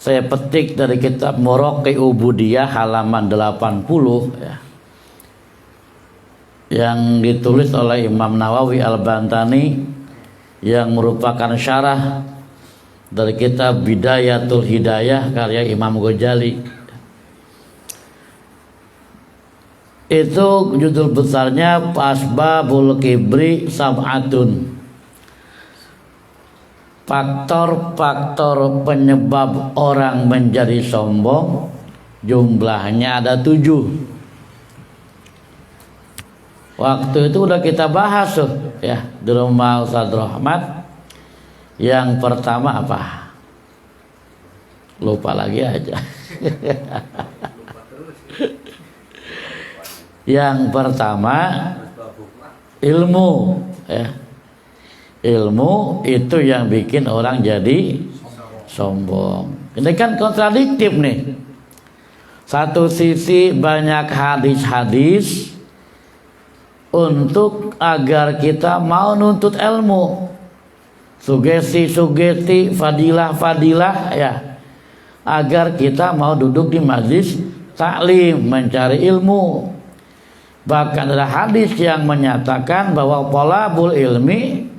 Saya petik dari kitab Muraqi Ubudiyah halaman 80 ya, yang ditulis oleh Imam Nawawi Al-Bantani, yang merupakan syarah dari kitab Bidayatul Hidayah karya Imam Ghazali. Itu judul besarnya Asbabul Kibri Sab'atun. Faktor-faktor penyebab orang menjadi sombong jumlahnya ada 7. Waktu itu udah kita bahas tuh ya di rumah Ustaz Rahmat. Yang pertama apa? Lupa lagi aja. Yang pertama ilmu ya. Ilmu itu yang bikin orang jadi sombong. Ini kan kontradiktif nih. Satu sisi banyak hadis-hadis untuk agar kita mau nuntut ilmu, sugesti-sugesti, fadilah-fadilah ya, agar kita mau duduk di majlis taklim mencari ilmu. Bahkan ada hadis yang menyatakan bahwa thalabul ilmi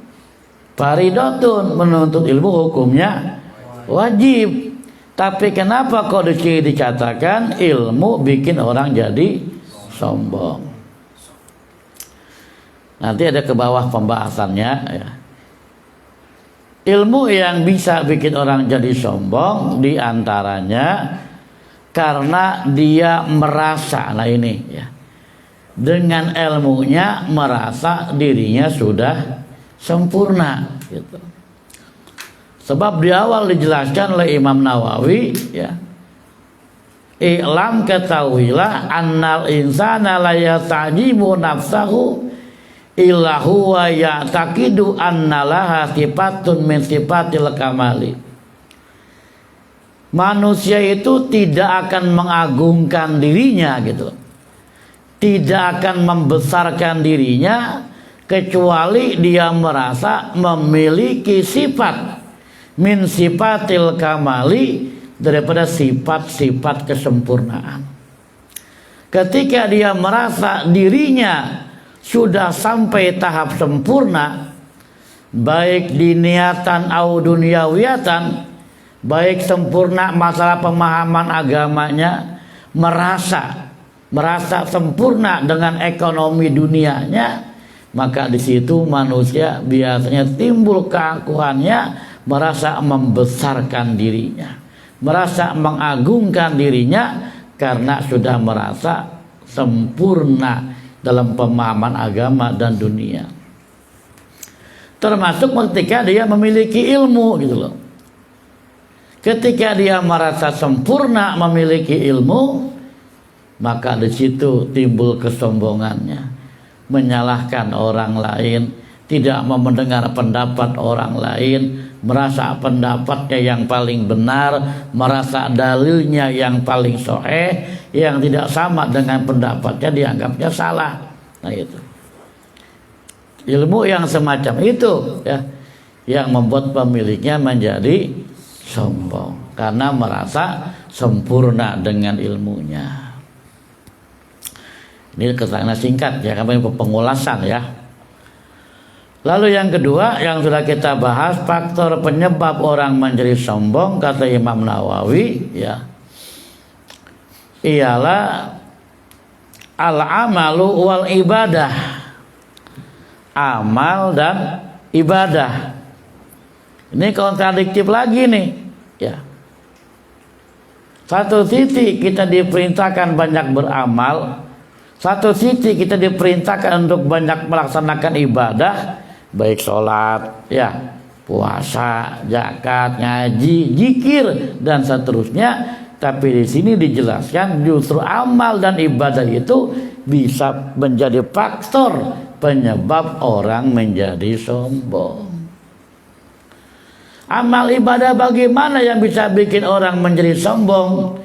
faridotun, menuntut ilmu hukumnya wajib. Tapi kenapa kok dikatakan ilmu bikin orang jadi sombong? Nanti ada ke bawah pembahasannya ya. Ilmu yang bisa bikin orang jadi sombong diantaranya karena dia merasa, nah ini ya, dengan ilmunya merasa dirinya sudah sempurna gitu. Sebab di awal dijelaskan oleh Imam Nawawi ya, i'lam, ketahuilah, annal insana la yatajibu nafsahu illa huwa ya'taqidu anna laha sifatun min sifatil kamali. Manusia itu tidak akan mengagungkan dirinya gitu, tidak akan membesarkan dirinya kecuali dia merasa memiliki sifat min sifatil kamali, daripada sifat-sifat kesempurnaan. Ketika dia merasa dirinya sudah sampai tahap sempurna, baik di niatan au dunyawiyatan, baik sempurna masalah pemahaman agamanya, merasa sempurna dengan ekonomi dunianya, maka di situ manusia biasanya timbul keangkuhannya, merasa membesarkan dirinya, merasa mengagungkan dirinya karena sudah merasa sempurna dalam pemahaman agama dan dunia. Termasuk ketika dia memiliki ilmu gitu loh. Ketika dia merasa sempurna memiliki ilmu, maka di situ timbul kesombongannya, menyalahkan orang lain, tidak mau mendengar pendapat orang lain, merasa pendapatnya yang paling benar, merasa dalilnya yang paling sahih, yang tidak sama dengan pendapatnya dianggapnya salah. Nah itu ilmu yang semacam itu ya, yang membuat pemiliknya menjadi sombong karena merasa sempurna dengan ilmunya. Ini keterangan singkat ya, kami pengulasan ya. Lalu yang kedua yang sudah kita bahas, faktor penyebab orang menjadi sombong, kata Imam Nawawi ya, ialah al-amalu wal ibadah, amal dan ibadah. Ini kontradiktif lagi nih ya. Satu sisi kita diperintahkan banyak beramal, satu sisi kita diperintahkan untuk banyak melaksanakan ibadah, baik sholat, ya, puasa, zakat, ngaji, zikir dan seterusnya. Tapi di sini dijelaskan justru amal dan ibadah itu bisa menjadi faktor penyebab orang menjadi sombong. Amal ibadah bagaimana yang bisa bikin orang menjadi sombong?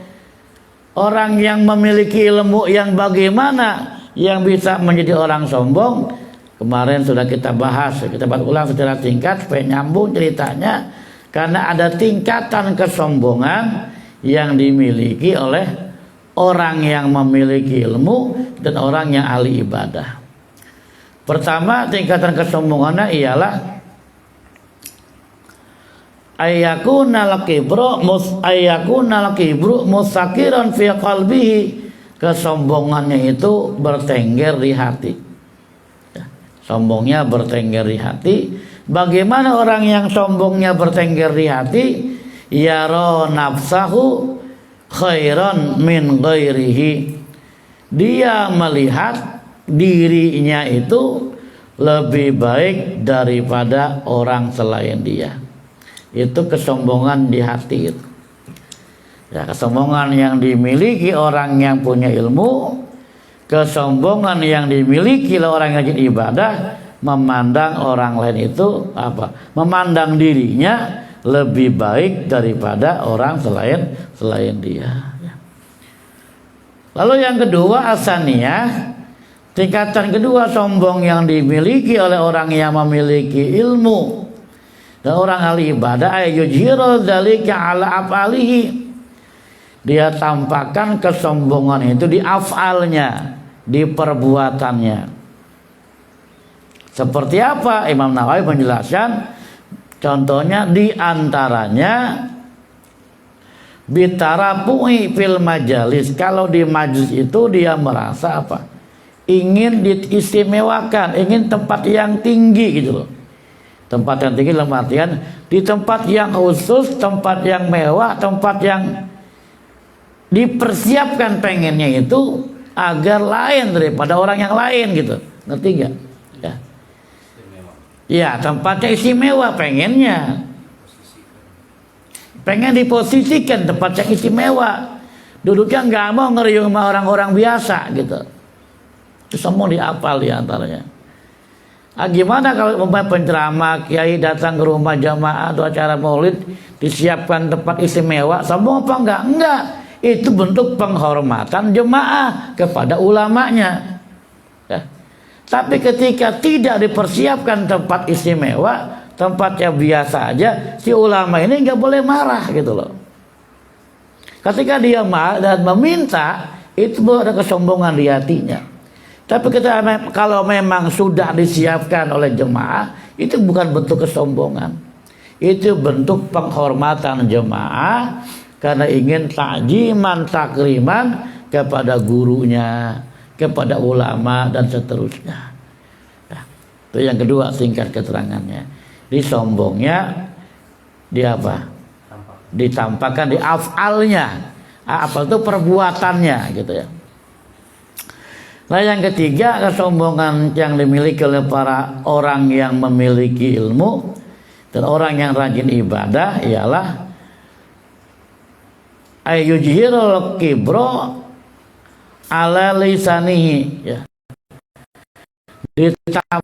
Orang yang memiliki ilmu yang bagaimana yang bisa menjadi orang sombong? Kemarin sudah kita bahas ulang secara singkat supaya nyambung ceritanya. Karena ada tingkatan kesombongan yang dimiliki oleh orang yang memiliki ilmu dan orang yang ahli ibadah. Pertama, tingkatan kesombongannya ialah ayyakunal kibru mustaqiran fi qalbihi. Kesombongannya itu bertengger di hati. Sombongnya bertengger di hati. Bagaimana orang yang sombongnya bertengger di hati? Yara nafsahu khairan min ghairihi. Dia melihat dirinya itu lebih baik daripada orang selain dia. Itu kesombongan di hati itu. Ya, kesombongan yang dimiliki orang yang punya ilmu, kesombongan yang dimiliki oleh orang yang rajin ibadah, memandang orang lain itu apa? Memandang dirinya lebih baik daripada orang selain dia. Lalu yang kedua, asaniyah, tingkatan kedua sombong yang dimiliki oleh orang yang memiliki ilmu dan orang ahli ibadah, ayujhiru dzalika ala af'alihi. Dia tampakkan kesombongan itu di af'alnya, di perbuatannya. Seperti apa? Imam Nawawi menjelaskan, contohnya di antaranya bitarapu'i fil majalis. Kalau di majelis itu dia merasa apa? Ingin diistimewakan, ingin tempat yang tinggi gitu loh. Tempat yang tinggi dalam artian di tempat yang khusus, tempat yang mewah, tempat yang dipersiapkan pengennya itu agar lain daripada orang yang lain gitu. Ngerti gak? Ya. Ya, tempatnya istimewa pengennya. Pengen diposisikan tempat yang istimewa. Duduknya nggak mau ngeriung sama orang-orang biasa gitu. Itu semua dihafal di antaranya. Gimana kalau penceramah kiai datang ke rumah jamaah atau acara maulid disiapkan tempat istimewa, sombong apa enggak? Enggak. Itu bentuk penghormatan jemaah kepada ulamanya. Ya. Tapi ketika tidak dipersiapkan tempat istimewa, tempat yang biasa aja, si ulama ini nggak boleh marah gitu loh. Ketika dia marah dan meminta, itu ada kesombongan di hatinya. Tapi kalau memang sudah disiapkan oleh jemaah, itu bukan bentuk kesombongan. Itu bentuk penghormatan jemaah karena ingin takjiman, takriman kepada gurunya, kepada ulama dan seterusnya. Nah, itu yang kedua singkat keterangannya. Di sombongnya di apa? Ditampakkan di af'alnya. Apa itu perbuatannya gitu ya. Nah, yang ketiga, kesombongan yang dimiliki oleh para orang yang memiliki ilmu dan orang yang rajin ibadah ialah ayyujhirul kibro ala lisanihi, ya. Ditampakkan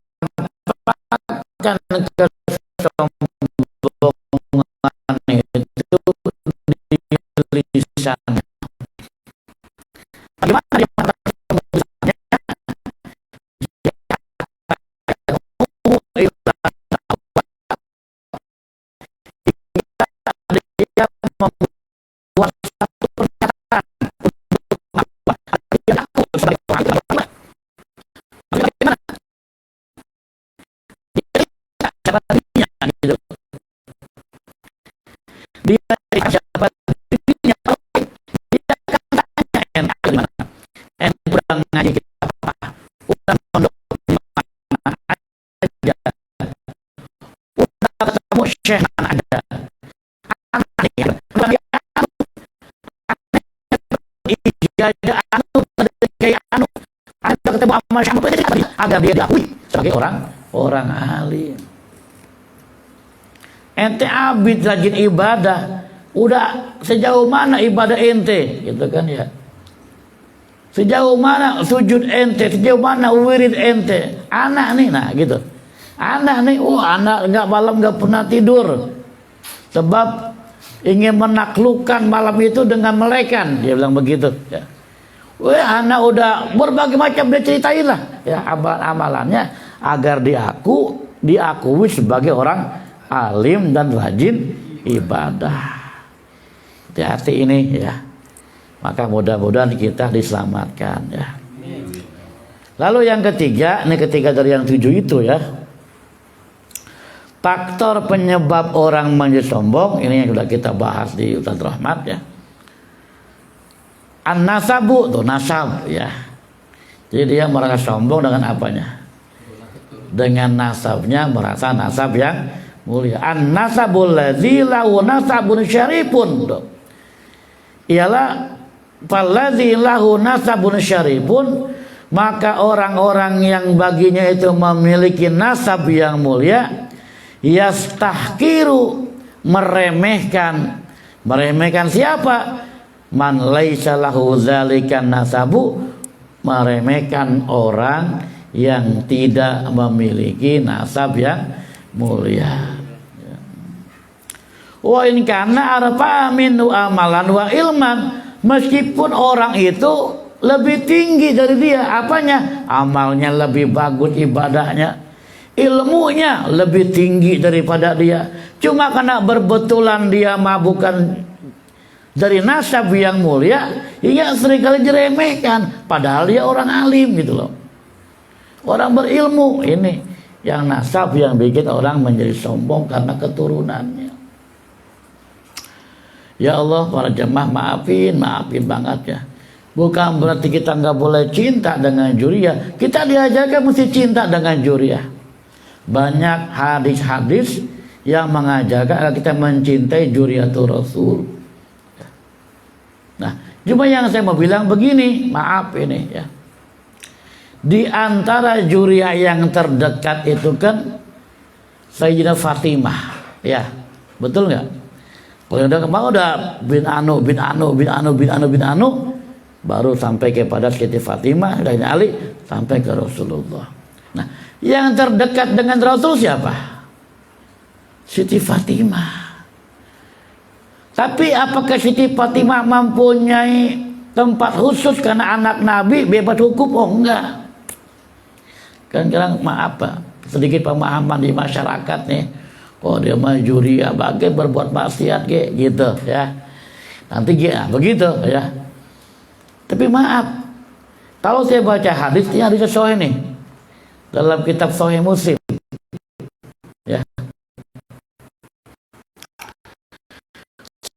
kesombongan itu di lisannya. Bagaimana dia membuat satu pernyataan dia aku sebagai orang bagaimana dia siapa dirinya gitu. Dia siapa dirinya, dia akan tanya enak gimana, udah ngaji apa, udah pondok di mana aja, udah ketemu syekh mana ada, ada ketemu sama syekh agar dia diakui sebagai orang alim. Ente abid rajin ibadah, udah sejauh mana ibadah ente gitu kan ya, sejauh mana sujud ente, sejauh mana wirid ente, anak nih nah gitu, anak nih anak nggak malam nggak pernah tidur sebab ingin menaklukkan malam itu dengan melekkan, dia bilang begitu ya. Wah, anak udah berbagai macam dia ceritain lah ya amalannya agar diakui sebagai orang alim dan rajin ibadah. Hati-hati ini ya. Maka mudah-mudahan kita diselamatkan ya. Lalu yang ketiga, ini ketiga dari yang 7 itu ya. Faktor penyebab orang menjadi sombong, ini yang sudah kita bahas di Ustaz Rahmat ya. An-nasabu tuh, nasab ya. Jadi dia merasa sombong dengan apanya? Dengan nasabnya, merasa nasab yang mulia. An-nasabul ladzi lahu nasabun syarifun tuh. Ialah falladzi lahu nasabun syarifun, maka orang-orang yang baginya itu memiliki nasab yang mulia, yastahkiru, meremehkan siapa? Man laisa lahu dzalikan nasabu, meremehkan orang yang tidak memiliki nasab yang mulia. Wa in kana arfa minhu amalan wa ilman, meskipun orang itu lebih tinggi dari dia, apanya? Amalnya lebih bagus, ibadahnya, ilmunya lebih tinggi daripada dia. Cuma karena berbetulan dia bukan dari nasab yang mulia, hingga seringkali diremehkan, padahal dia orang alim gitu loh, orang berilmu. Ini yang nasab yang bikin orang menjadi sombong karena keturunannya. Ya Allah, para jemaah, maafin banget ya. Bukan berarti kita nggak boleh cinta dengan juriah. Kita diajarkan mesti cinta dengan juriah. Banyak hadis-hadis yang mengajarkan agar kita mencintai juriatul Rasul. Nah, cuma yang saya mau bilang begini, maaf ini ya. Di antara juriah yang terdekat itu kan Sayyidah Fatimah, ya, betul nggak? Kalau udah bin Anu, baru sampai kepada Siti Fatimah dan Ali, sampai ke Rasulullah. Nah, yang terdekat dengan Rasul siapa? Siti Fatimah. Tapi apakah Siti Fatimah mempunyai tempat khusus karena anak Nabi bebas hukum? Oh enggak. Kadang-kadang maaf Pak, sedikit pemahaman di masyarakat nih. Oh dia mah juriah, bagai berbuat maksiat gitu ya. Nanti begitu ya. Tapi maaf, kalau saya baca hadis, ini hadisnya sahih nih, dalam kitab Sahih Muslim ya.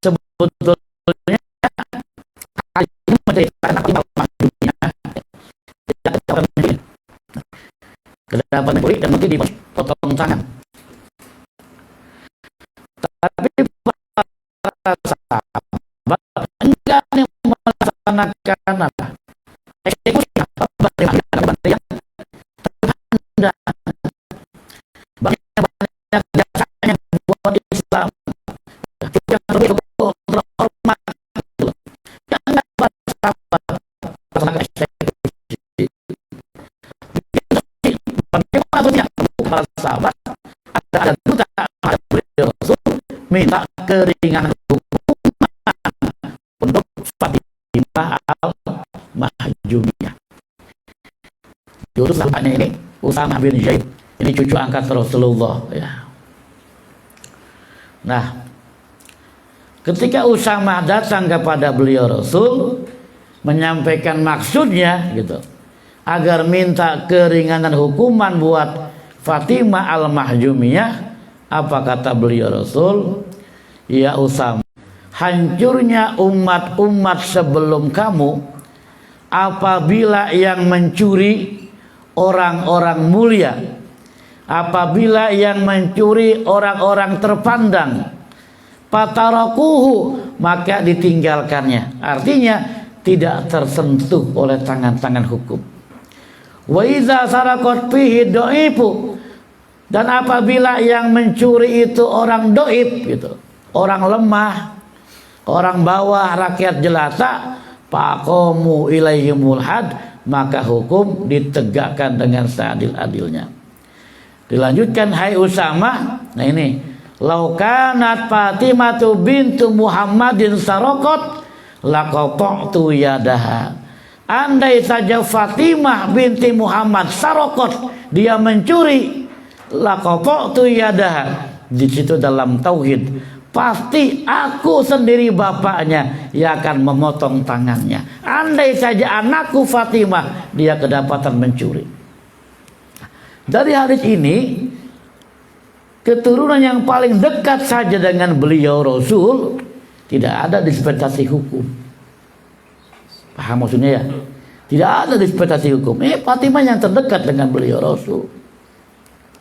Sebetulnya hadis ini menceritakan kedapan kulit dan nanti dipotong tangan. Tapi para sahabat enggak yang melaksanakan apa? Eksekusi yang tertanda. Banyak jasanya buat Islam. Yang terhormat. Jangan para sahabat eksekusi. Bagaimana para sahabat ada duta ada Rasul minta keringanan hukuman untuk Fatimah al-Mahjumiyah. Dulu sahabatnya ini Usamah bin Zaid, ini cucu angkat Rasulullah ya. Nah, ketika Usamah datang kepada beliau Rasul menyampaikan maksudnya gitu, agar minta keringanan hukuman buat Fatimah al-Mahjumiyah, apa kata beliau Rasul? Ya Usamah, hancurnya umat-umat sebelum kamu apabila yang mencuri orang-orang mulia, apabila yang mencuri orang-orang terpandang, patarakuhu, maka ditinggalkannya. Artinya tidak tersentuh oleh tangan-tangan hukum. Wa iza sarakot fihi do'ifu, dan apabila yang mencuri itu orang doib gitu, orang lemah, orang bawah, rakyat jelata, faqamu ilaihimul had, maka hukum ditegakkan dengan seadil-adilnya. Dilanjutkan, hai Usamah, nah ini, lau kanat Fatimatu bintu Muhammadin saraqat laqata'tu yadaha. Andai saja Fatimah binti Muhammad saraqat, dia mencuri, laqata'tu yadaha. Di situ dalam tauhid pasti aku sendiri bapaknya yang akan memotong tangannya. Andai saja anakku Fatimah, dia kedapatan mencuri. Dari hadis ini, keturunan yang paling dekat saja dengan beliau Rasul tidak ada dispensasi hukum. Paham maksudnya ya? Tidak ada dispensasi hukum. Fatimah yang terdekat dengan beliau Rasul.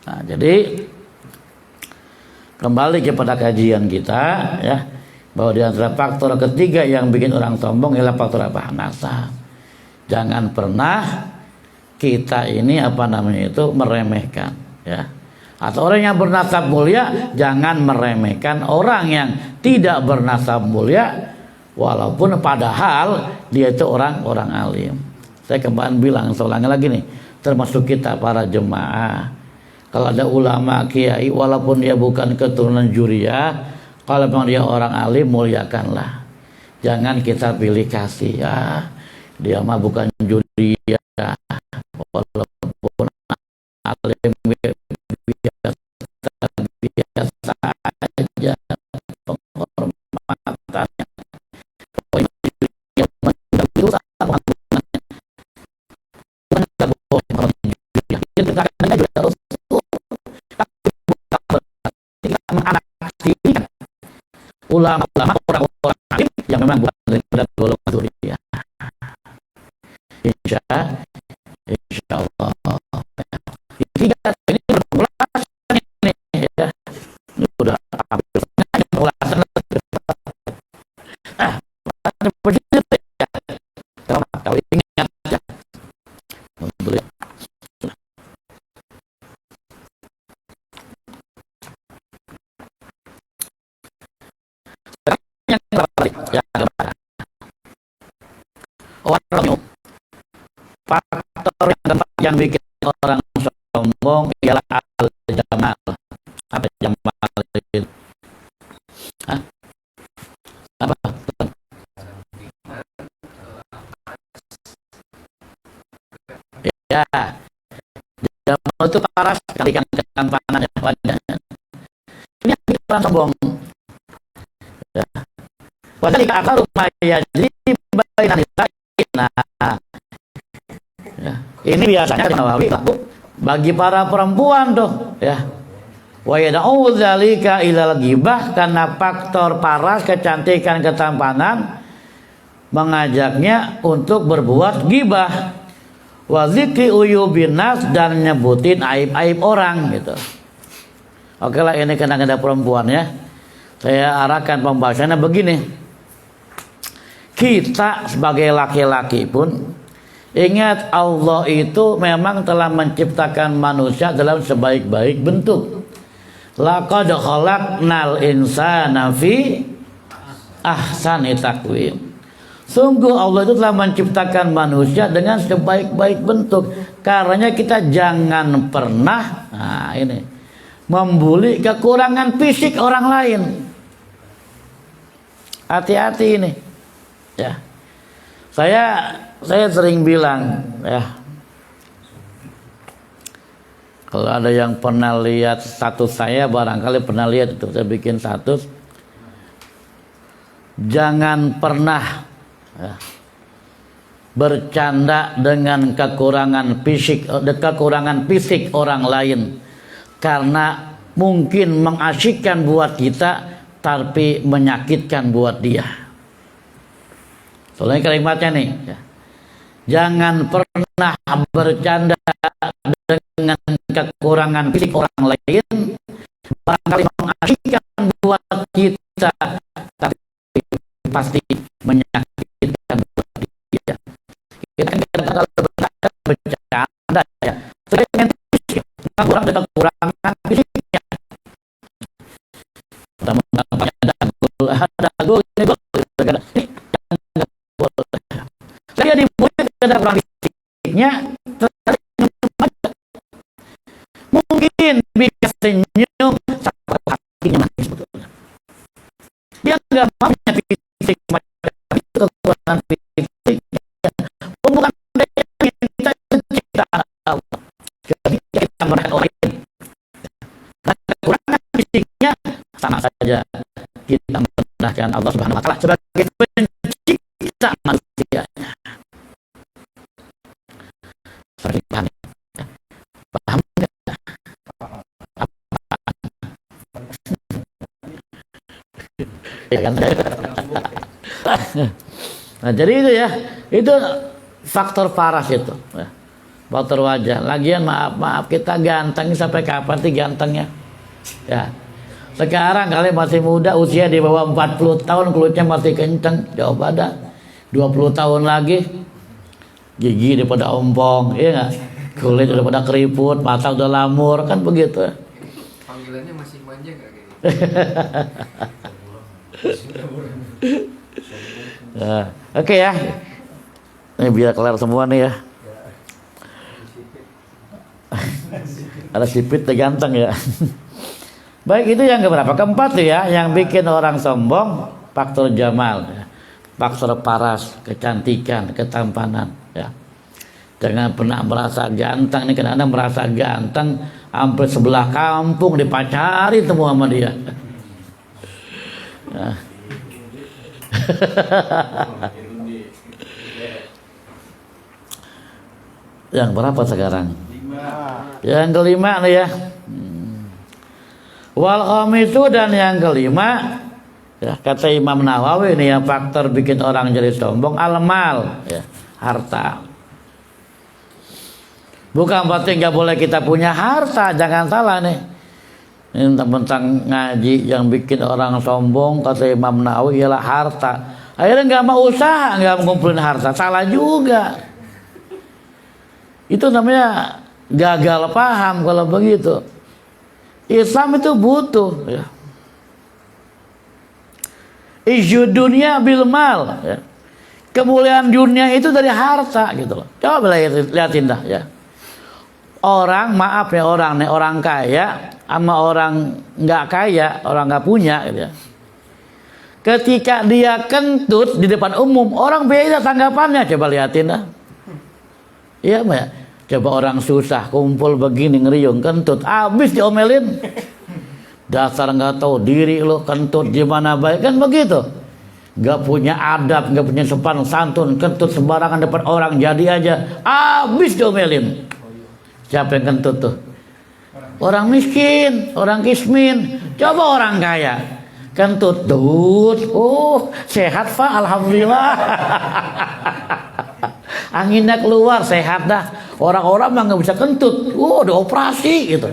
Nah, jadi kembali kepada kajian kita ya, bahwa di antara faktor ketiga yang bikin orang sombong ialah faktor apa? Nasab. Jangan pernah kita ini meremehkan ya. Atau orang yang bernasab mulia, jangan meremehkan orang yang tidak bernasab mulia, walaupun padahal dia itu orang alim. Saya kemarin bilang, saya ulangi lagi nih, termasuk kita para jemaah, kalau ada ulama kiai, walaupun dia bukan keturunan juriyah, kalau memang dia orang alim, muliakanlah. Jangan kita pilih kasih ya, dia mah bukan juriyah, walaupun alim biasa aja penghormatannya. Ulama-ulama orang-orang alim yang memang bukan daripada golongan dzurriyyah. Insya Allah. Ini berulasan ini ya. Ini udah hampir ulasan. Begitu ya. Kalau ingat ya. Orang faktor yang keempat yang bikin orang sombong ialah al-jamal. Apa jamal itu? Hah? Apa? Ya, jamal itu paras sekali kan ketampanan wajahnya. Ini yang bikin orang sombong. Ya. Padahal jika akal rumah yajri bainan nisa'ina. Ya. Ini biasanya Nawawi bagi para perempuan tuh ya. Wa yad'u dzalika ilal ghibah, karena faktor paras, kecantikan, ketampanan mengajaknya untuk berbuat ghibah. Wa dzikri uyubin nas, dan nyebutin aib-aib orang gitu. Oke lah, ini kena-kena perempuan ya. Saya arahkan pembahasannya begini. Kita sebagai laki-laki pun ingat, Allah itu memang telah menciptakan manusia dalam sebaik-baik bentuk. Laqad khalaqnal insana fi ahsani taqwim. Sungguh Allah itu telah menciptakan manusia dengan sebaik-baik bentuk. Karenanya kita jangan pernah membuli kekurangan fisik orang lain. Hati-hati ini. Ya. Saya sering bilang ya, kalau ada yang pernah lihat status saya, barangkali pernah lihat itu saya bikin status, jangan pernah ya, bercanda dengan kekurangan fisik orang lain, karena mungkin mengasyikkan buat kita tapi menyakitkan buat dia. Soalnya kalimatnya nih ya. Jangan pernah bercanda dengan kekurangan fisik orang lain, barangkali mengasyikkan buat kita tapi pasti menyakitkan buat dia. Kita kalau bercanda ya, dengan fisik, ada kekurangan fisiknya. Dagul ini saya dibuat ada kurang fisiknya, mungkin bisa senyum sampai hatinya mati sebetulnya. Dia nggak mau fisik macam itu, kekurangan fisiknya. Bukan kita ciptaan Allah. Jadi kita melihat orang lain. Nah, kekurangan fisiknya sama saja kita merendahkan Allah Subhanahu wa taala sebagai pencipta manusia. Paham? Paham nggak? Ya kan? Nah, jadi itu ya, itu faktor paras itu, ya. Faktor wajah. Lagian maaf kita ganteng sampai kapan sih gantengnya? Ya. Sekarang kalian masih muda, usia di bawah 40 tahun, kulitnya masih kenceng. Coba dah 20 tahun lagi, gigi udah pada ompong, iya nggak? Kulit udah pada keriput, mata udah lamur, kan begitu. Panggilannya masih manja nggak kayak gitu? Nah, oke ya. Ini biar kelar semua nih ya. Ada sipit ganteng ya. Baik, itu yang keberapa? Keempat tuh ya, yang bikin orang sombong, faktor jamal, ya. Faktor paras, kecantikan, ketampanan, ya. Jangan pernah merasa ganteng nih, karena merasa ganteng, hampir sebelah kampung dipacari semua sama dia. Ya. Yang berapa sekarang? Yang kelima nih ya. Wal khamisu, dan yang kelima, ya, kata Imam Nawawi nih ya, faktor bikin orang jadi sombong, al-mal, ya, harta. Bukan berarti nggak boleh kita punya harta, jangan salah nih. Ini tentang ngaji yang bikin orang sombong, kata Imam Nawawi, ialah harta. Akhirnya nggak mau usaha, nggak ngumpulin harta, salah juga. Itu namanya gagal paham kalau begitu. Islam itu butuh, ya. Izzu dunia bil mal, ya. Kemuliaan dunia itu dari harta gitu loh. Coba lihatin dah ya. Orang, maaf ya, orang kaya sama orang nggak kaya, orang nggak punya gitu ya. Ketika dia kentut di depan umum, orang beda tanggapannya. Coba lihatin dah. Iya, Mbak. Coba orang susah kumpul begini ngeriung kentut, habis diomelin. Dasar nggak tahu diri lo, kentut gimana baik, kan begitu. Nggak punya adab, nggak punya sopan santun, kentut sembarangan depan orang, jadi aja habis diomelin. Siapa yang kentut tuh? Orang miskin, orang kismin. Coba orang kaya kentut, sehat Pak, alhamdulillah. Anginnya keluar, sehat dah. Orang-orang mah nggak bisa kentut, udah operasi gitu.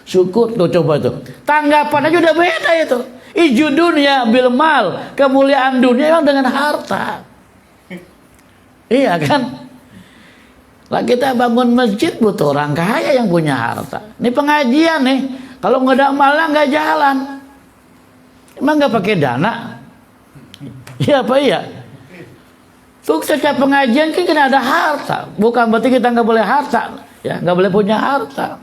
Syukur tuh, coba tuh. Tanggapan aja udah beda itu. Izzu dunia bil mal, kemuliaan dunia yang dengan harta. Iya kan? Lah kita bangun masjid butuh orang kaya yang punya harta. Ini pengajian nih, kalau nggak ada malah nggak jalan. Emang nggak pakai dana? Iya apa iya? Suksesnya pengajian kan kena ada harta. Bukan berarti kita nggak boleh harta, ya, nggak boleh punya harta.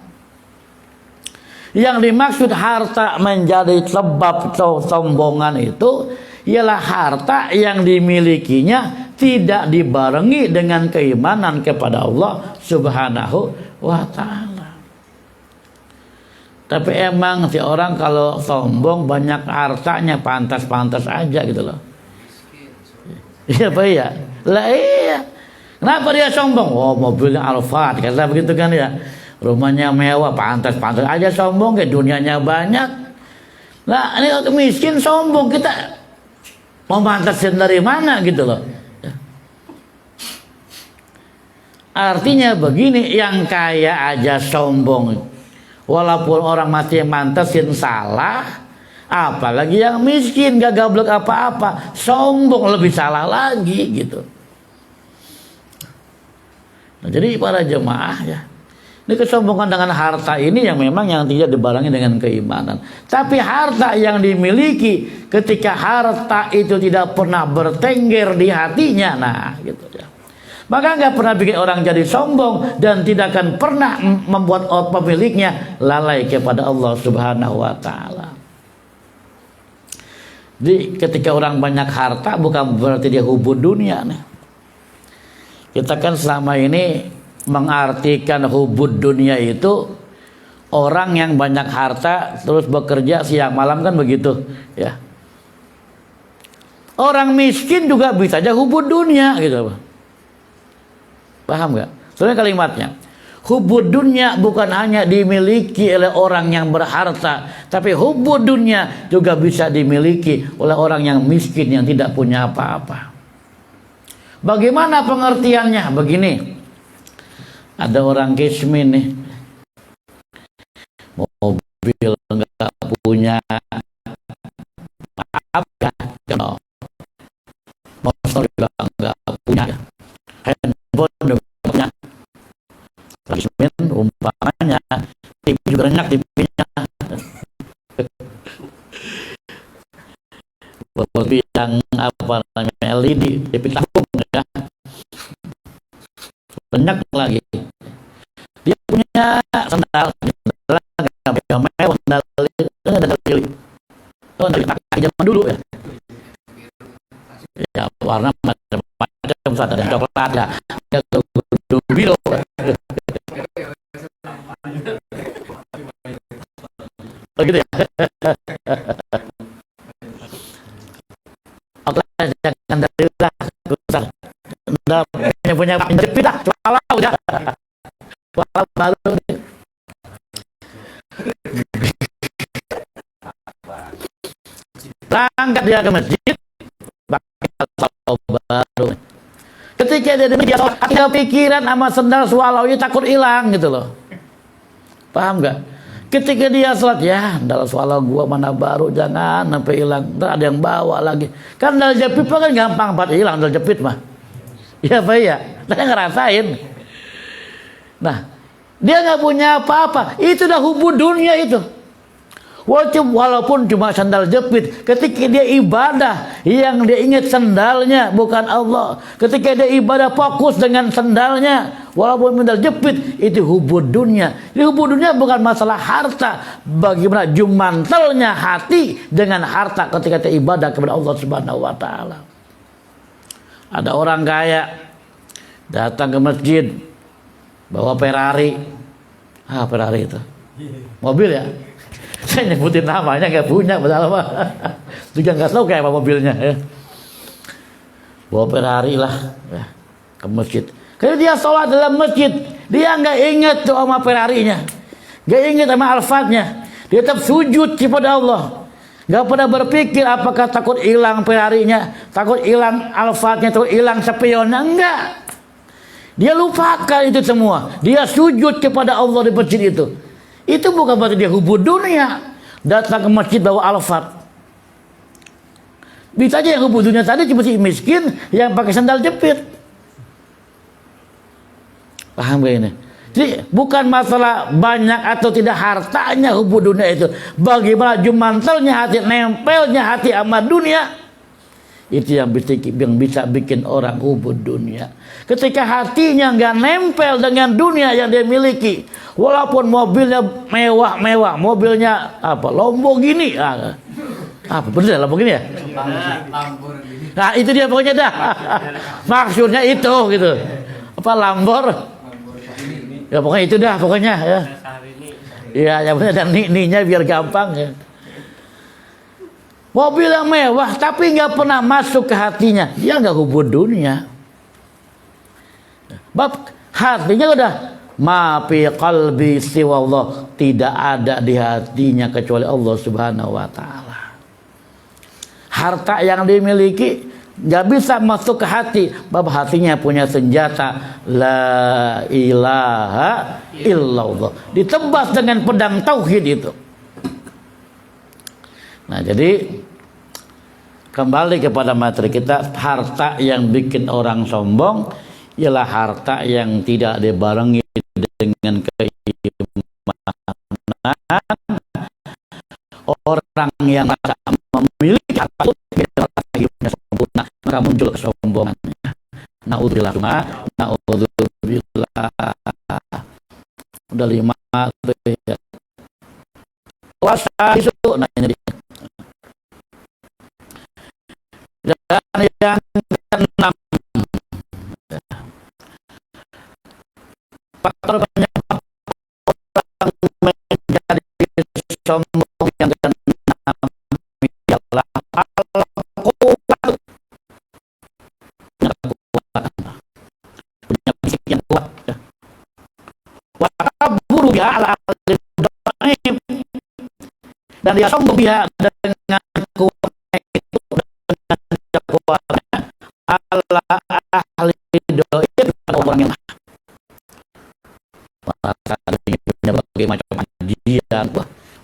Yang dimaksud harta menjadi sebab sombongan itu ialah harta yang dimilikinya tidak dibarengi dengan keimanan kepada Allah Subhanahu wa taala. Tapi emang si orang kalau sombong banyak hartanya, pantas-pantas aja gitu loh. Iya Pak ya? Lah iya. Kenapa dia sombong? Oh, mobilnya Alphard, kata begitu kan ya. Rumahnya mewah, pantas-pantas aja sombong, kayak dunianya banyak. Nah, ini kalau miskin sombong, kita mau pantasin dari mana gitu loh. Artinya begini, yang kaya aja sombong, walaupun orang mati mantasin salah, apalagi yang miskin gak gablek apa-apa, sombong lebih salah lagi gitu. Nah, jadi para jemaah ya, ini kesombongan dengan harta ini yang memang yang tidak dibarengi dengan keimanan. Tapi harta yang dimiliki, ketika harta itu tidak pernah bertengger di hatinya, nah gitu ya. Maka nggak pernah bikin orang jadi sombong dan tidak akan pernah membuat pemiliknya lalai kepada Allah Subhanahu wa taala. Jadi ketika orang banyak harta bukan berarti dia hubud dunia nih. Kita kan selama ini mengartikan hubud dunia itu orang yang banyak harta terus bekerja siang malam kan begitu ya. Orang miskin juga bisa aja hubud dunia gitu. Paham nggak? Soalnya kalimatnya, hubud dunia bukan hanya dimiliki oleh orang yang berharta, tapi hubud dunia juga bisa dimiliki oleh orang yang miskin yang tidak punya apa-apa. Bagaimana pengertiannya? Begini, ada orang kismin nih, mobil nggak punya, maaf ya, motor juga nggak punya, handphone juga nggak punya. Kismin umpamanya TV juga banyak, TV-nya TV yang apa namanya LED, TV tabung ya, banyak lagi. Dia punya sandal yang mewah, sandal zaman dulu ya. Ya warna macam-macam, ada yang coklat ya, biru. Begitu ya. Oke, jangan dari lah, punya jepit lah, walau ya, walau baru. Berangkat dia ke masjid, pakai baru. Ketika dia di masjid, ada pikiran sama sendal swallow-nya takut hilang gitu loh. Paham nggak? Ketika dia sholat, ya sendal swallow gua mana baru, jangan sampai hilang, ntar ada yang bawa lagi. Kan sendal jepit kan gampang banget hilang, sendal jepit mah. Iya Pak ya, saya ngerasain. Nah, dia nggak punya apa-apa, itu udah hubud dunia itu. Walaupun cuma sandal jepit, ketika dia ibadah, yang dia ingat sandalnya bukan Allah. Ketika dia ibadah fokus dengan sandalnya, walaupun sandal jepit, itu hubud dunia. Jadi hubud dunia bukan masalah harta, bagaimana jumantelnya hati dengan harta ketika dia ibadah kepada Allah Subhanahu wa taala. Ada orang kaya datang ke masjid bawa Ferrari. Ferrari itu mobil ya. Saya nyebutin namanya nggak punya, padahal mah juga nggak tahu kayak apa mobilnya ya. Bawa Ferrari lah ya, ke masjid. Kalau dia sholat dalam masjid, dia nggak ingat tuh sama Ferrarinya, nggak ingat sama Alphardnya. Dia tetap sujud kepada Allah, nggak pernah berpikir apakah takut hilang Ferrarinya, takut hilang Alphardnya, takut hilang spionnya, enggak. Dia lupakan itu semua. Dia sujud kepada Allah di masjid itu. Itu bukan berarti dia hubud dunia, datang ke masjid bawa Alphard. Bisa aja yang hubud dunia tadi cuma si miskin yang pakai sandal jepit. Paham gak ini? Jadi bukan masalah banyak atau tidak hartanya hubud dunia itu, bagaimana jumantelnya hati, nempelnya hati sama dunia. Itu yang bisa bikin orang hubud dunia. Ketika hatinya nggak nempel dengan dunia yang dia miliki, walaupun mobilnya mewah-mewah, mobilnya apa, Lamborghini, apa bener Lamborghini ya? Nah itu dia pokoknya dah. Maksudnya itu gitu. Apa Lambor? Ya pokoknya itu dah pokoknya ya. Iya yang benar, dan ni-nya biar gampang ya. Mobil yang mewah tapi nggak pernah masuk ke hatinya, dia nggak hubud dunia. Bab hatinya udah ma fi qalbi siwa Allah, tidak ada di hatinya kecuali Allah Subhanahu wa taala. Harta yang dimiliki nggak bisa masuk ke hati, bab hatinya punya senjata la ilaha illallah, ditebas dengan pedang tauhid itu. Nah jadi kembali kepada materi kita, harta yang bikin orang sombong ialah harta yang tidak dibarengi dengan keimanan. Orang yang memiliki harta hidupnya sempurna, maka muncul kesombongannya. Naudzubillah, naudzubillah. Udah 5 tuh ya. Puasa itu nanya dia. Dan yang keenam, faktor penyebab orang menjadi sombong yang keenam ialah al-quwwah kuat. Ya. Wa takaburu biha ala al-dhaif, dan dia sombong dia dengan kuatnya itu, dengan kekuatannya ala ahli dhaif, pada orang yang merasa punya berbagai macam ajian,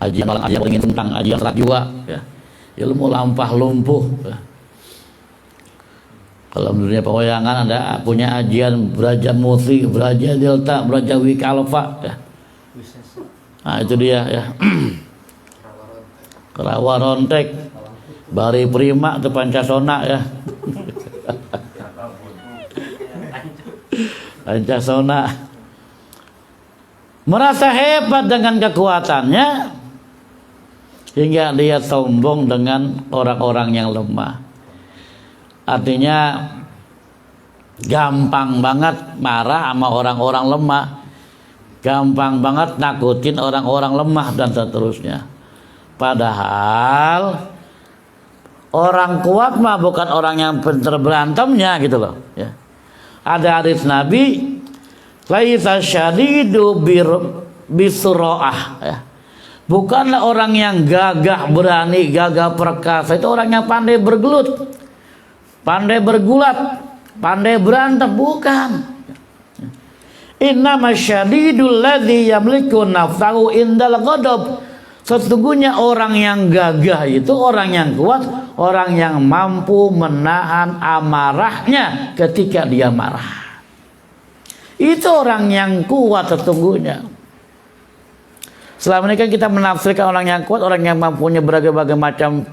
ajian orang ajian ingin tentang ajian salat juga, ya. Ilmu lampah lumpuh. Ya. Kalau dunia pewayangan ada punya ajian Braja Musi, Braja Delta, Braja Wikalfa, ya. Nah itu dia, ya. Kerawa Rontek, Bari Prima, itu Pancasona, ya. Pancasona. Merasa hebat dengan kekuatannya hingga dia sombong dengan orang-orang yang lemah. Artinya gampang banget marah sama orang-orang lemah, gampang banget nakutin orang-orang lemah dan seterusnya. Padahal orang kuat mah bukan orang yang pintar berantemnya gitu loh, ya. Ada hadis Nabi, laisa syadidu bisura'ah, ya. Bukanlah orang yang gagah berani, gagah perkasa, itu orang yang pandai bergelut, pandai bergulat, pandai berantem, bukan. Innama syadidul ladzi yamliku nafsahu indal ghadab. Sesungguhnya orang yang gagah itu orang yang kuat, orang yang mampu menahan amarahnya ketika dia marah. Itu orang yang kuat sesungguhnya. Selama ini kan kita menafsirkan orang yang kuat, orang yang mampunya berbagai macam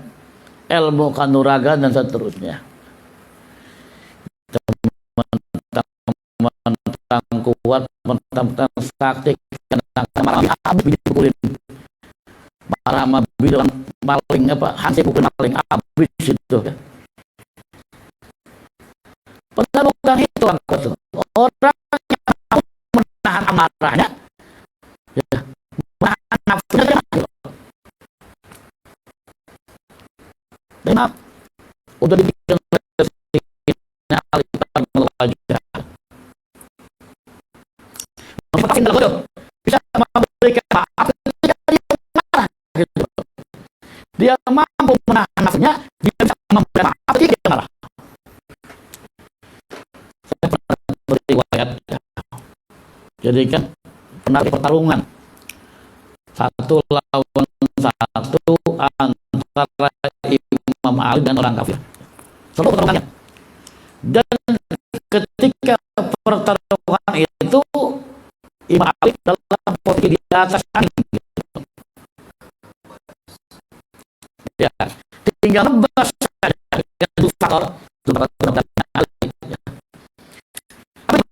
ilmu kanuragan dan seterusnya. Mentang kuat, mentang sakti, marah habis dipukulin, marah sama bilang maling apa, Hansi pukul maling habis itu. Padahal bukan itu orang yang menahan amarahnya, ya, menahan nafsunya, maaf, udah dibikin bisa memberikan maaf ketika dia marah, gitu. Dia mampu menahan nafsunya, dia bisa memberikan maaf ketika dia marah. Saya pernah beriwayat, ya. Jadi kan pernah di pertarungan 1 lawan 1 antara Imam Ali dan orang kafir. Selalu pertarungannya. Dan ketika pertarungan itu Imam Ali dalam posisi di atas angin, ya, tinggal nebas saja dengan faktor Ali, ya. Tapi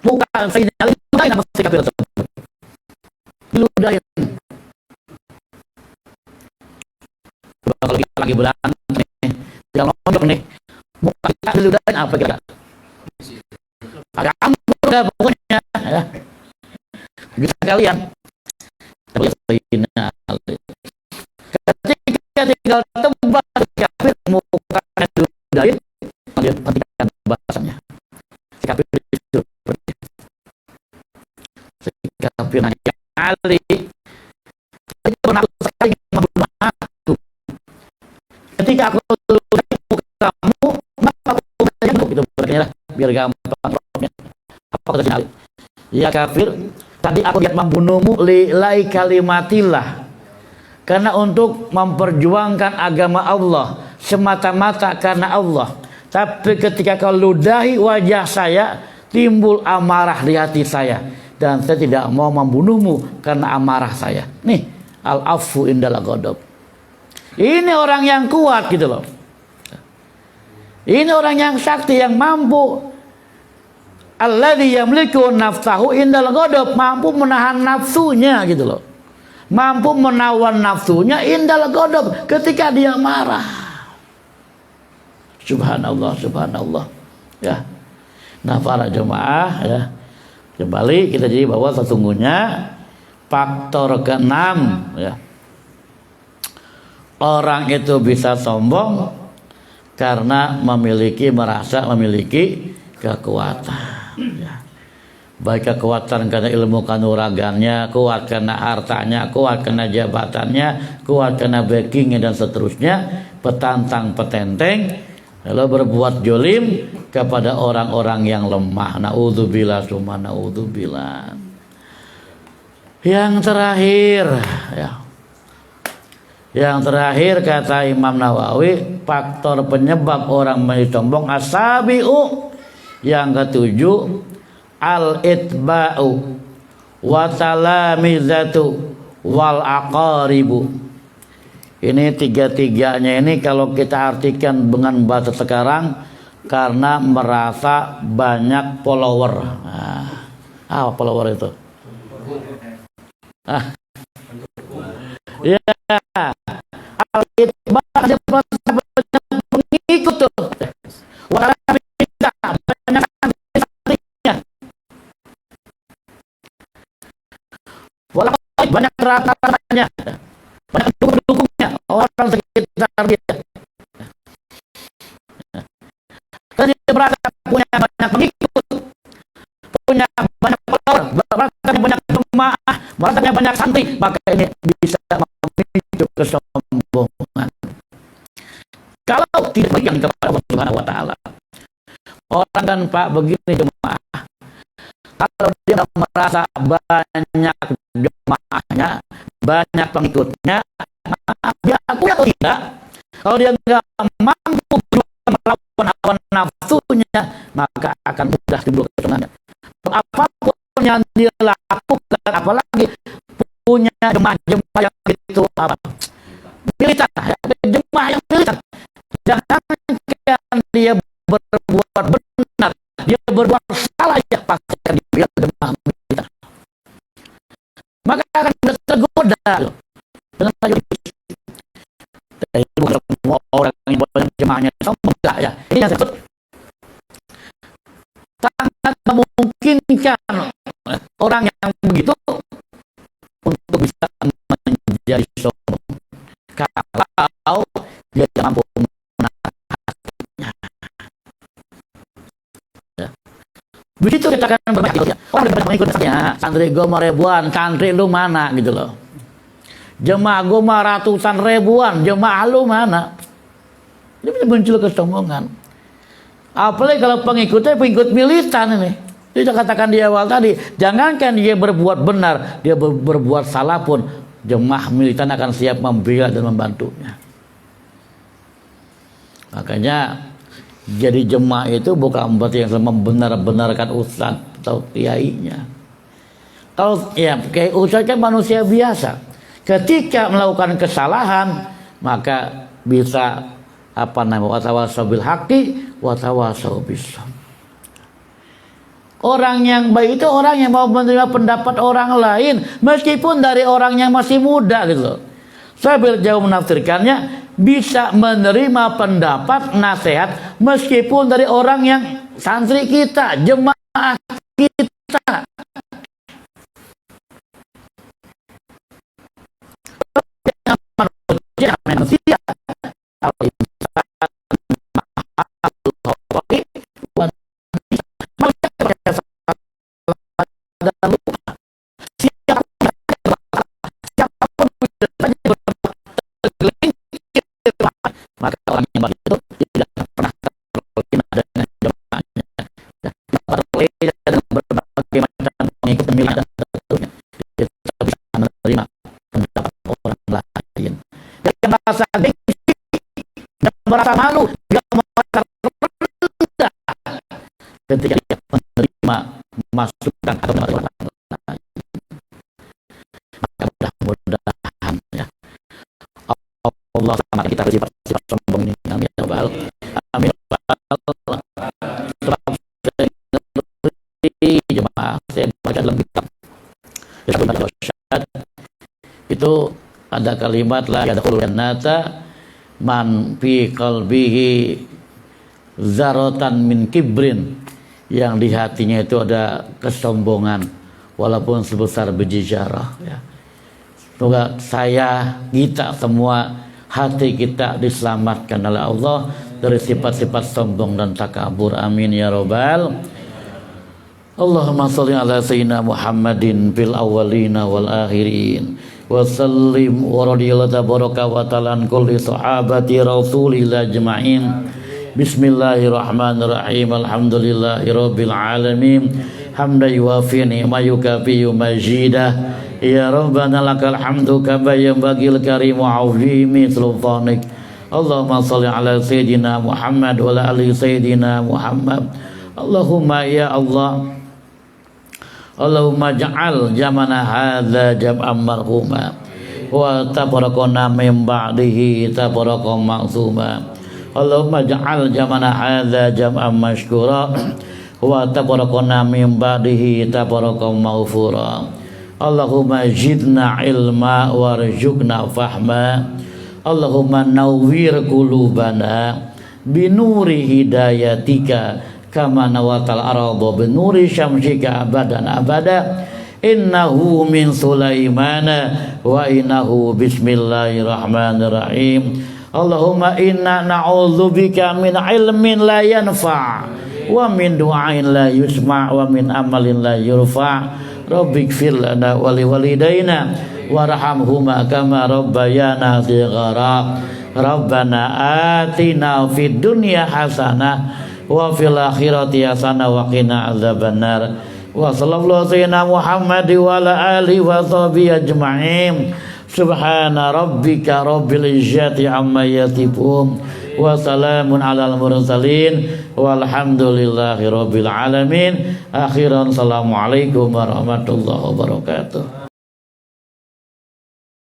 bukan Sayyidina Ali ludahin sama si kafir tersebut, diludahin. Kalau kita lagi berantem nih, tinggal nonjok nih, muka kita diludahin apa kira? Agak ambur dah pokoknya, ya. Bisa kalian ketika tinggal tebas kafir mukanya diludahin, dia hentikan bahasanya. Si kafir itu, si kafir nanya, Ali, saya pernah sekali membunuh aku. Ketika aku ludahin mukamu, maka aku ludahin gitu, biar gampang. Apa kata si Ali? Ya kafir, tadi aku lihat membunuhmu lillahi kalimatillah, karena untuk memperjuangkan agama Allah, semata-mata karena Allah. Tapi ketika kau ludahi wajah saya, timbul amarah di hati saya, dan saya tidak mau membunuhmu karena amarah saya. Nih, al-afu indal ghadab. Ini orang yang kuat gitu loh. Ini orang yang sakti, yang mampu. Alladzi yamliku nafsahu indal ghadab, mampu menahan nafsunya gitu loh. Mampu menawan nafsunya indal ghadab, ketika dia marah. Subhanallah, subhanallah. Ya. Nah, para jemaah, ya. Kembali kita jadi bahwa sesungguhnya faktor ke-6, ya. Orang itu bisa sombong karena merasa memiliki kekuatan. Ya. baik kekuatan karena ilmu kanuragannya, kuat karena hartanya, kuat karena jabatannya, kuat karena backingnya dan seterusnya, petantang petenteng, lalu berbuat jolim kepada orang-orang yang lemah. Naudzubillah summa naudzubillah. Yang terakhir, ya. Yang terakhir kata Imam Nawawi, faktor penyebab orang menjadi sombong asabiu. Yang ketujuh, al-itba'u wa talamizatu wal aqaribu. Ini tiga-tiganya ini kalau kita artikan dengan bahasa sekarang, karena merasa banyak follower. Apa follower itu? Ya, al-itba' pengikut tuh. Wa banyak rata-ratanya, banyak dukungnya orang sekitar dia. Dan dia merasa punya banyak pengikut, punya banyak follower, merasa banyak jemaah, merasa banyak santri, maka ini bisa memicu kesombongan. Kalau tidak berikan kepada Allah Subhanahu wa taala. Orang kan Pak begini jemaah, kalau dia merasa banyak jemaahnya, banyak pengikutnya, dia akui atau tidak. Kalau dia nggak mampu melawan hawa nafsunya, maka akan mudah timbul kesenangan. Apapun yang dia lakukan, apalagi punya jemaah-jemaah yang itu apa? Militan, jemaah yang militan. Jangan dia berbuat benar, dia berbuat salah, ya pasti akan dibilang jemaah militan. Maka akan tergoda dengan semua orang yang banyak jemaahnya sombong ya. Ini yang disebut sangat memungkinkan orang yang begitu untuk bisa menjadi sombong kalau dia mampu menahan hatinya. Ya. Begitu kita akan berpikir, orang pengikutnya santri gue ribuan, santri lu mana gitu loh. Jemaah gue ratusan ribuan, jemaah lu mana? Ini bisa muncul kesombongan. Apalagi kalau pengikutnya pengikut militan ini. Kita katakan di awal tadi, jangankan dia berbuat benar, dia berbuat salah pun jemaah militan akan siap membela dan membantunya. Makanya jadi jemaah itu bukan berarti yang membenar-benarkan ustaz atau kiainya. Kalau ya kayak ustaz kan manusia biasa. Ketika melakukan kesalahan, maka bisa watawasau bil haqqi watawasau bis sabr. Orang yang baik itu orang yang mau menerima pendapat orang lain meskipun dari orang yang masih muda gitu. Saya jauh menafsirkannya, bisa menerima pendapat nasihat meskipun dari orang yang santri kita, jemaah kita. Manusia maka orang yang baik itu tidak pernah terkena dengan jemaahnya, dengan berbagai macam pengikut pemilihan dan seterusnya. Dia bisa menerima pendapat orang lain. Dia merasa gengsi, dia merasa malu, dia merasa rendah ketika dia menerima masukan atau orang lain. Maka mudah-mudahan ya Allah sama kita bersifat sombong ini. Amin ya rabbal amin. Jemaah saya baca dalam kitab itu ada kalimat la yadkhulul jannata man fi qalbihi zaratan min kibrin, yang di hatinya itu ada kesombongan walaupun sebesar biji zarah ya. Semoga kita semua hati kita diselamatkan oleh Allah dari sifat-sifat sombong dan takabur. Amin ya rabbal Allahumma sholli ala sayyidina Muhammadin fil awwalina wal akhirin wa sallim wa radiyallahu tabaraka wa ta'ala an kulli sahabati rasulillah ajma'in. Bismillahirrahmanirrahim. Alhamdulillahi rabbil alamin. Hamdan yuwafi ni'ma yukafi majidah. Ya Rabbana lakal hamdu kama yanbaghi karim wa 'azimi sultanik. Allahumma sholli ala sayyidina Muhammad wa ala ali sayyidina Muhammad. Allahumma ya Allah, Allahumma ja'al jamana hadza jam'an marhuma wa tabarakana min ba'dihi tabarakan ma'suma. Allahumma ja'al jamana hadza jam'an mashkura wa tabarakana min ba'dihi tabarakan maghfura. Allahumma zidna ilma warzuqna fahma. Allahumma nawwir qulubana binuri hidayatika kama nawatal arada binuri syamsika abadan abada. Innahu min Sulaimana wa innahu bismillahirrahmanirrahim. Allahumma inna na'udzubika min ilmin la yanfa' wa min du'ain la yusma' wa min amalin la yurfa'. Rabbighfir lana wa liwalidayna warhamhuma kama rabbayana shighara. Rabbana atina fid dunya hasanah wa fil akhirati hasanah wa qina adzabannar. Wa sallallahu sayyidina Muhammad wa ala alihi wa sahbihi ajma'in. Subhana rabbika rabbil izzati amma yasifun wa salamun alal mursalin walhamdulillahi rabbil alamin. Akhiran assalamualaikum warahmatullahi wabarakatuh.